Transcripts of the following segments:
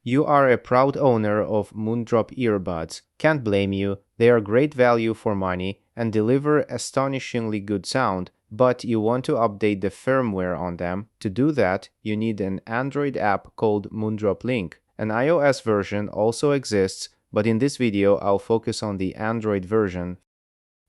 You are a proud owner of Moondrop earbuds. Can't blame you. They are great value for money and deliver astonishingly good sound, but you want to update the firmware on them. To do that, you need an Android app called Moondrop Link. An iOS version also exists, but in this video I'll focus on the Android version.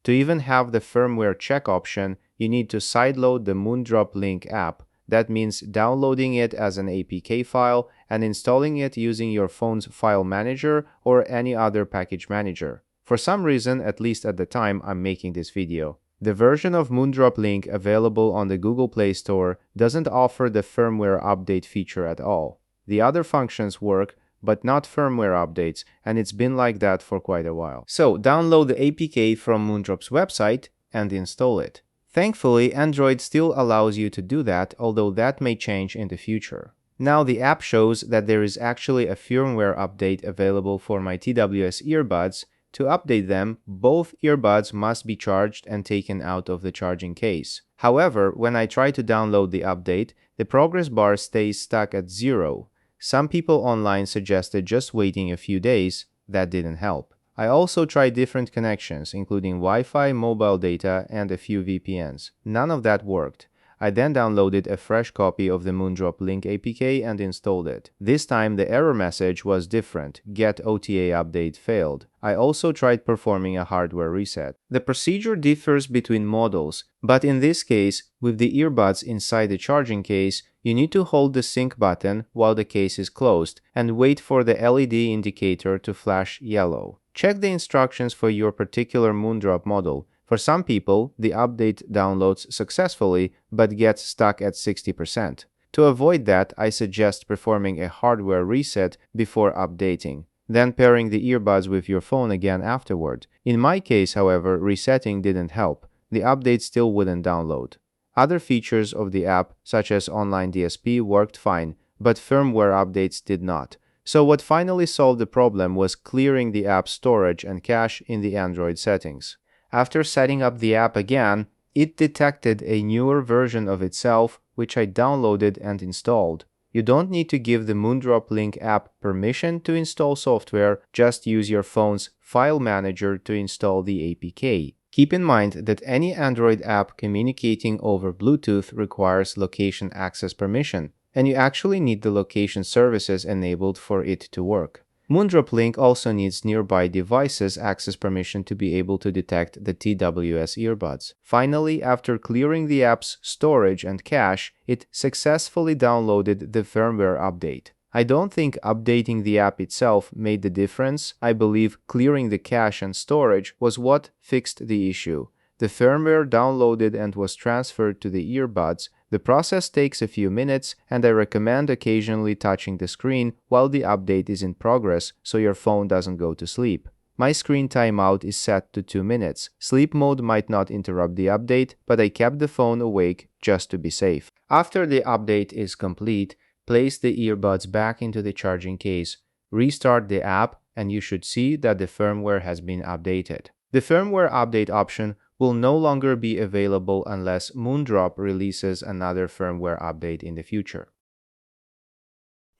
To even have the firmware check option, you need to sideload the Moondrop Link app. That means downloading it as an APK file and installing it using your phone's file manager or any other package manager. For some reason, at least at the time I'm making this video, the version of Moondrop Link available on the Google Play Store doesn't offer the firmware update feature at all. The other functions work, but not firmware updates, and it's been like that for quite a while. So download the APK from Moondrop's website and install it. Thankfully, Android still allows you to do that, although that may change in the future. Now the app shows that there is actually a firmware update available for my TWS earbuds. To update them, both earbuds must be charged and taken out of the charging case. However, when I try to download the update, the progress bar stays stuck at 0. Some people online suggested just waiting a few days. That didn't help. I also tried different connections, including Wi-Fi, mobile data, and a few VPNs. None of that worked. I then downloaded a fresh copy of the Moondrop Link APK and installed it. This time the error message was different. Get OTA update failed. I also tried performing a hardware reset. The procedure differs between models, but in this case, with the earbuds inside the charging case, you need to hold the sync button while the case is closed and wait for the LED indicator to flash yellow. Check the instructions for your particular Moondrop model. For some people, the update downloads successfully but gets stuck at 60%. To avoid that, I suggest performing a hardware reset before updating, then pairing the earbuds with your phone again afterward. In my case, however, resetting didn't help. The update still wouldn't download. Other features of the app, such as online DSP, worked fine, but firmware updates did not. So what finally solved the problem was clearing the app's storage and cache in the Android settings. After setting up the app again, it detected a newer version of itself, which I downloaded and installed. You don't need to give the Moondrop Link app permission to install software, just use your phone's file manager to install the APK. Keep in mind that any Android app communicating over Bluetooth requires location access permission, and you actually need the location services enabled for it to work. Moondrop Link also needs nearby devices access permission to be able to detect the TWS earbuds. Finally, after clearing the app's storage and cache, it successfully downloaded the firmware update. I don't think updating the app itself made the difference. I believe clearing the cache and storage was what fixed the issue. The firmware downloaded and was transferred to the earbuds. The process takes a few minutes, and I recommend occasionally touching the screen while the update is in progress so your phone doesn't go to sleep. My screen timeout is set to 2 minutes. Sleep mode might not interrupt the update, but I kept the phone awake just to be safe. After the update is complete, place the earbuds back into the charging case, restart the app, and you should see that the firmware has been updated. The firmware update option will no longer be available unless Moondrop releases another firmware update in the future.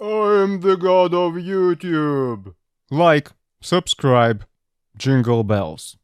I am the god of YouTube. Like, subscribe, jingle bells.